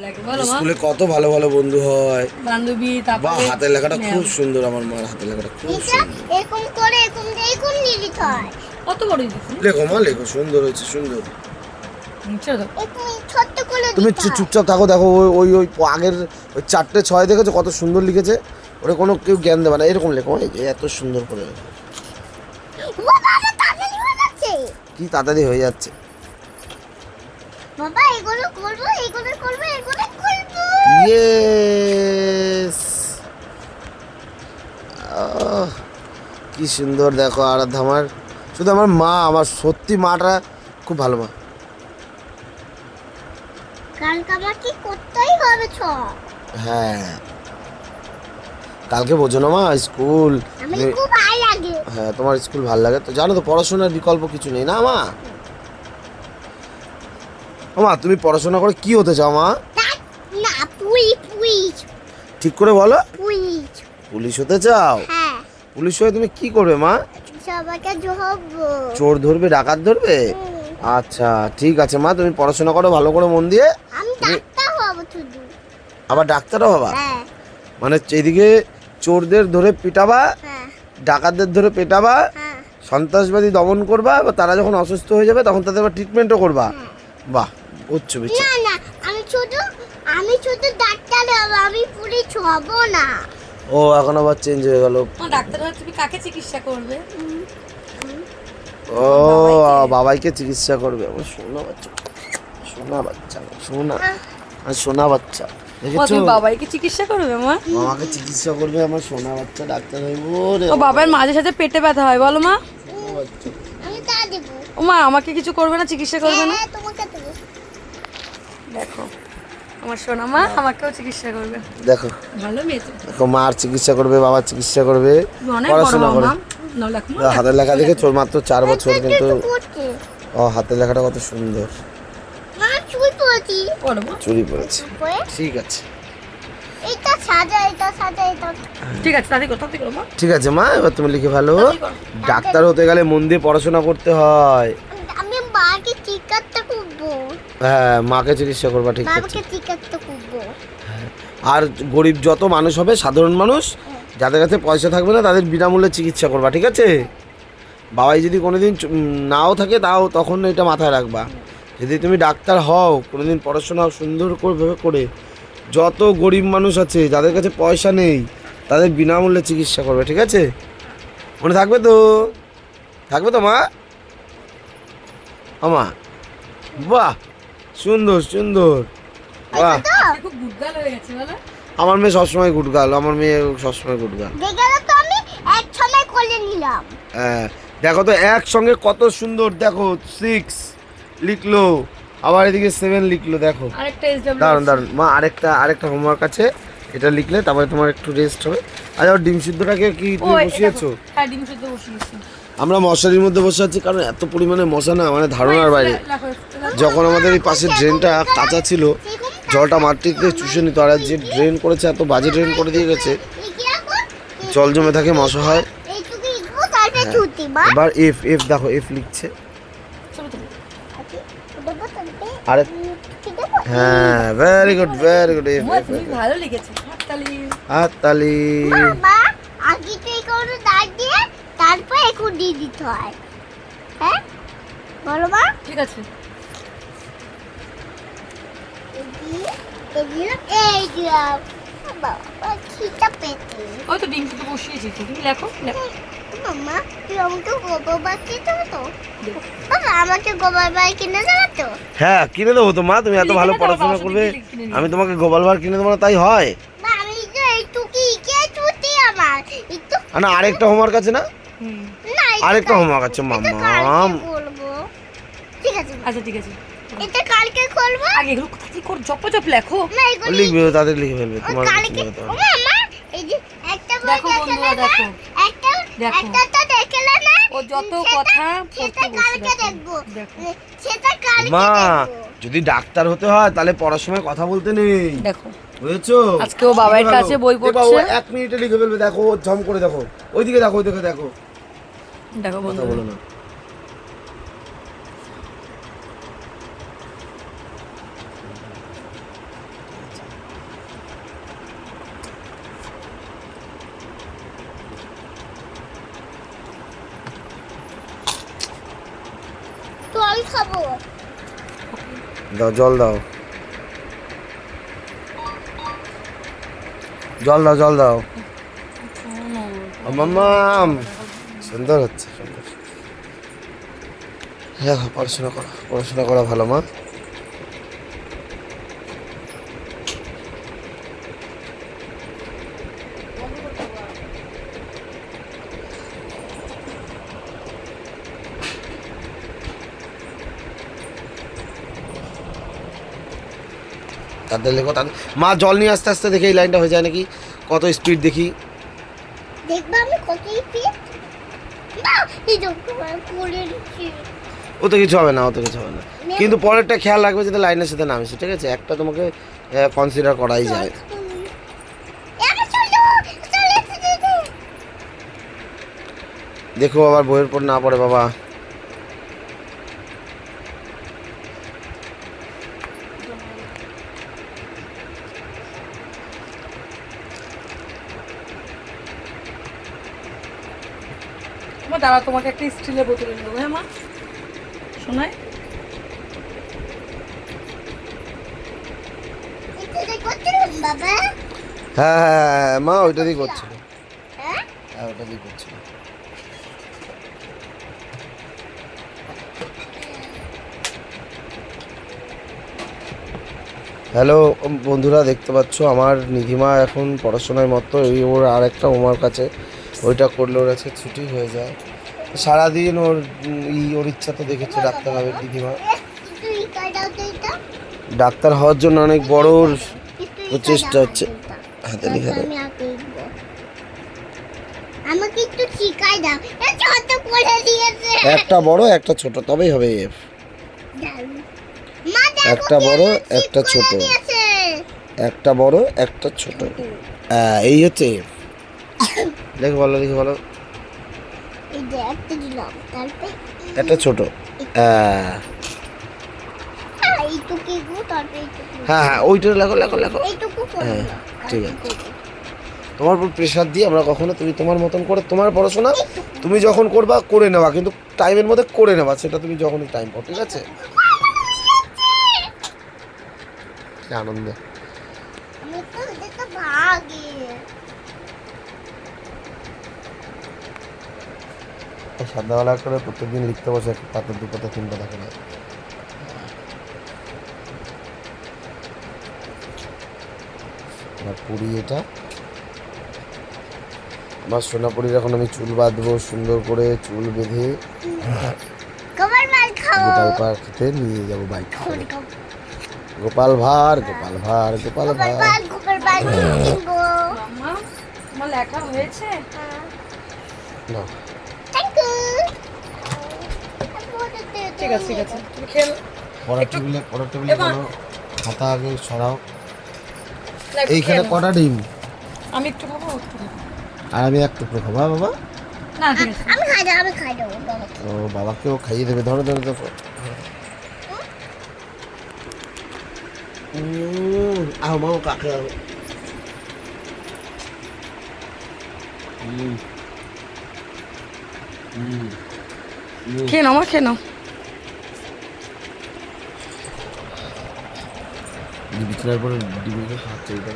স্কুলে কত ভালো ভালো বন্ধু হয়, বান্ধবী। বা তারপরে হাতের লেখাটা খুব সুন্দর, আমার মার হাতের লেখাটা খুব সুন্দর। এরকম করে এরকম লিখতে হয়। কত বড় দিচ্ছি। লেখো মা, লেখো, সুন্দর হয়েছে, সুন্দর। এরকম ছোট্ট করে তুমি দিতে হয়। চুপচাপ থাকো, দেখো ওই ওই ওই আগের ওই 4টে 6 দেখেছো কত সুন্দর লিখেছে। ওটা কোনো কেউ জ্ঞান দেবে না, এরকম লেখো, এই যে এত সুন্দর করে। বাবা তাড়াতাড়ি হয়ে যাচ্ছে। কি তাড়াতাড়ি হয়ে যাচ্ছে। বাবা এগুলো করবো, এগুলো করবো, এগুলো করবো। ইয়েস, কি সুন্দর দেখো। আর আমার শুধু আমার মা, আমার সত্যি মাটা খুব ভালো মা। কালকে আমাকে করতেই হবে সব। হ্যাঁ, কালকে বোঝো না মা স্কুল। আমি খুব ভালো লাগে। হ্যাঁ, তোমার স্কুল ভালো লাগে তো, জানো তো পড়াশোনার বিকল্প কিছু নেই না মা। মা তুমি পড়াশোনা করে কি হতে চাও মা? না পুলিশ। ঠিক করে বলো। পুলিশ। পুলিশ হতে চাও? হ্যাঁ। পুলিশ হয়ে তুমি কি করবে মা? সবাইকে ধরবো। চোর ধরবে, ডাকাত ধরবে? আচ্ছা ঠিক আছে মা, তুমি পড়াশোনা করো ভালো করে মন দিয়ে। আমি ডাক্তার হবো শুধু। আবার ডাক্তারও হবা? হ্যাঁ। মানে এইদিকে চোরদের ধরে পিটাবা, হ্যাঁ। ডাকাতদের ধরে পেটাবা, হ্যাঁ। সন্ত্রাসবাদী দমন করবা, বা তারা যখন অসুস্থ হয়ে যাবে তখন তাদের আবার ট্রিটমেন্টও করবা। বাহ, উচ্চ বিচার। না না, আমি শুধু ডাক্তার হবো, আমি পুলিশ হবো না। ও এখন আবার চেঞ্জ হয়ে গেল। ডাক্তার হয়ে তুমি কাকে চিকিৎসা করবে? ও বাবাইকে চিকিৎসা করবে। আমার সোনা বাচ্চা, সোনা বাচ্চা, সোনা আর সোনা বাচ্চা, দেখেছো? তুমি বাবাইকে চিকিৎসা করবে মা? মামাকে চিকিৎসা করবে, আমার সোনা বাচ্চা ডাক্তার হইব রে। ও বাবার মাঝে সাঝে পেটে ব্যথা হয় বলো মা? সোনা বাচ্চা। আমি তা দেবো। ও মা আমাকে কিছু করবে না, চিকিৎসা করবে না? হ্যাঁ তোমাকে দেবো। দেখো আমার সোনা মা আমাকেও চিকিৎসা করবে। দেখো ভালো মেয়ে তো। দেখো, মার চিকিৎসা করবে, বাবার চিকিৎসা করবে, অনেক বড় পড়াশোনা করে। মা। নাও লেখো মা। হাতের লেখা দেখে তোর মাত্র 4 বছর, কিন্তু করছে ও হাতের লেখাটা কত সুন্দর। মা চুল পড়ছি। পড়বো। চুরি পড়েছে। পরে ঠিক আছে, এটা সাজা, এটা ঠিক আছে তাড়াতাড়ি করো মা। ঠিক আছে মা, এবার তুমি লিখে ভালো। তাড়াতাড়ি করো। ডাক্তার হতে গেলে মন দিয়ে পড়াশোনা করতে হয়। আমি মাকে চিকিৎসা করবো। হ্যাঁ, মাকে চিকিৎসা করবা, ঠিক আছে। বাবাকে চিকিৎসা করবো। আর গরিব যত মানুষ হবে, সাধারণ মানুষ যাদের কাছে পয়সা থাকবে না, তাদের বিনামূল্যে চিকিৎসা করবা, ঠিক আছে? বাবাই যদি কোনোদিন নাও থাকে, তাও তখন এটা মাথায় রাখবা। যদি তুমি ডাক্তার হও, কোনোদিন পড়াশোনা সুন্দর করে যত গরিব মানুষ আছে যাদের কাছে পয়সা নেই, তাদের বিনামূল্যে চিকিৎসা করবে, ঠিক আছে? মনে থাকবে তো? থাকবে তো মা? আমা, বাহ, সুন্দর সুন্দর, বাহ। খুব গুডগাল হয়ে গেছে বলো? আমার মেয়ে সবসময় গুটগাল, আমার মেয়ে সবসময় গুটগাল। দেখে তো আমি এক সময় করে নিলাম। হ্যাঁ, দেখো তো একসঙ্গে কত সুন্দর, দেখো 6 লিখলো, আবার এদিকে 7 লিখলো, দেখো আরেকটা এসডব্লিউ। দারুন দারুন মা। আরেকটা হোমওয়ার্ক আছে, এটা লিখলে তারপরে তোমার একটু রেস্ট হবে। আর ওর ডিম সিদ্ধটাকে কি তুমি বসিয়েছো? হ্যাঁ ডিম সিদ্ধ বসিয়েছি। আমরা মশারির মধ্যে বসে আছি, কারণ এত পরিমাণে মশা না, মানে ধারণার বাইরে। যখন আমাদের এই পাশের ড্রেনটা কাঁচা ছিল, জলটা মাটিতে চুষে নিত, আর যে ড্রেন করেছে এত বাজে ড্রেন করে দিয়ে গেছে, জল জমে থাকে, মশা হয়। এইটুকু ইগো তারপরে ছুটি মা। এবার এফ দেখো, এফ লিখছে। আরে হ্যাঁ, ভেরি গুড এফ। তুমি ভালো লিখেছো। হাততালি। হাততালি। মা আগে তো এগুলো দাগ দিয়ে তারপর একটু দিয়ে দিতে হয়। হ্যাঁ বলো মা। ঠিক আছে। এই দিলাম। বাবা খিদা পেটে। ওই তো ডিম সিদ্ধ বসিয়েছি, তুমি লেখো। মাম্মা তুই আমাকে গোবর বার কিনে দেবো তো? বাবা আমাকে গোবর বার কিনে দেবো তো? হ্যাঁ, কিনে দেবো তো মা, তুমি এত ভালো পড়াশোনা করবে, আমি তোমাকে গোপাল ভাঁড় কিনে দেবো না, তাই হয়? মা আমি তো এইটুকু ইকে ছুটি আমার একটু। না, আরেকটা হোমওয়ার্ক আছে না? না আরেকটা হোমওয়ার্ক আছে মাম্মাম। বলবো ঠিক আছে আচ্ছা ঠিক আছে। এটা কালকে করবো। আগে এগুলো কোথায় করে জপ লেখো। না এগুলো লিখবে, তাদের লিখে ফেলবে, তোমার কিছু কালকে লিখতে ও হবে না। মামা এই যে একটা বই দেখো বন্ধুরা, দেখো। একটা দেখো। একটা তো দেখলে না ও যত কথা সেটা পড়তে কালকে বসে দেখবো। দেখো। সেটা কালকে মা দেখবো। যদি ডাক্তার হতে হয় তাহলে পড়ার সময় কথা বলতে নেই, দেখো বুঝেছো? আজকে ও বাবার লিখে কাছে ফেলো। বই এ বাবা, পড়ছে। 1 মিনিটে লিখে ফেলবে, দেখো ও ঝম করে দেখো, ওইদিকে দেখো, ওইদিকে দেখো, দেখো কথা বন্ধুরা। বলো না। খাবো। দাও জল দাও, জল দাও, জল দাও। মাম্মাম সুন্দর হচ্ছে, সুন্দর। হ্যাঁ পড়াশোনা করো, পড়াশোনা করা ভালো মা। তাদের লেখো তাদের। মা জল নিয়ে আস্তে আস্তে দেখি এই লাইনটা হয়ে যায় নাকি, কত স্পিড দেখি। দেখবা আমি কত পিট না এই তো করে দিচ্ছি। ও তো কিছু হবে না, ও তো কিছু হবে না, কিন্তু পরেরটা খেয়াল রাখবে যাতে লাইনের সাথে নামিস, ঠিক আছে? একটা তোমাকে কনসিডার করাই যায়। এটা চলো চলে যেতে। দেখো আবার বইয়ের পর না পড়ে বাবা। মা দাঁড়া, তোমাকে একটা স্টিলের বোতল এনে দেবো। হ্যাঁ মা, শোনায় এটা করছিলাম বাবা। হ্যাঁ হ্যাঁ হ্যাঁ মা ওইটা দিয়ে করছিল, হ্যাঁ হ্যাঁ ওটা দিয়ে করছিল। হ্যালো বন্ধুরা, দেখতে পাচ্ছ আমার নিধিমা এখন পড়াশোনায় মতো, এই ওর আর একটা ওমার কাছে, ওইটা করলে ওর আজকে ছুটি হয়ে যায়। সারাদিন ওর ওর ইচ্ছা তো দেখেছে ডাক্তার হবে নিধিমা। তুই কাটাও তো এটা। ডাক্তার হওয়ার জন্য অনেক বড় ওর তুই চেষ্টা হচ্ছে। হাতে লিখে দাও। আমি আঁকে লিখবো। আমাকে একটু শিখাই দাও। এটা ছোট করে দিয়েছে। একটা বড় একটা ছোট তবেই হবে এফ। মা দেখো একটা বড় একটা ছোট, দিয়েছে। একটা বড় একটা ছোট, এই হচ্ছে এফ। দেখো বলো, লিখে বলো। এই যে একটা দিলাম তারপর একটা ছোট, এইটুকু গো তারপর এইটুকু। হ্যাঁ হ্যাঁ ওইটা লেখো লেখো লেখো। এইটুকু করে হ্যাঁ, দিলাম। ঠিক আছে। তোমার উপর প্রেশার দিয়ে আমরা কখনো, তুমি তোমার মতন করে তোমার পড়াশোনা তুমি যখন করবা করে নেওয়া, কিন্তু টাইমের মধ্যে করে নেওয়া, সেটা তুমি যখনই টাইম পাও, ঠিক আছে? কি আনন্দ। আমি তো এটা ভাগে। সন্ধ্যাবেলা করে প্রত্যেকদিন লিখতে বসে, পাতা দু পাতা তিন পাতা করে। আমার পুরি এটা, আমার সোনাপুরির এখন আমি চুল বাঁধবো, সুন্দর করে চুল বেঁধে কবার মার খাও। গোপাল পার্কে নিয়ে যাবো বাইক করে। গোপাল ভাঁড়, গোপাল ভাঁড়, গোপাল ভাঁড়। কবার বার কিনবো। মাম্মা তোমার লেখা হয়েছে? না থ্যাংক ইউ। ঠিক আছে ঠিক আছে, তুমি খেল। পড়ার টেবিলে এবার- কোনো খাতা আগে সরাও। লেখো, এইখানে খেলো। কটা ডিম আমি একটু খাবো, একটু খাবো। আর আমি এক টুকরো খাবো, বাবা? না ঠিক আছে। আমি খাই দেবো বাবাকে। ও বাবাকেও খাইয়ে দেবে, ধরো ধরো দেখো। আহ মাও কাকে আও। খেয়ে নাও মা, খেয়ে নাও। বিছানার পরে ডিমকে খাচ্ছে, এটা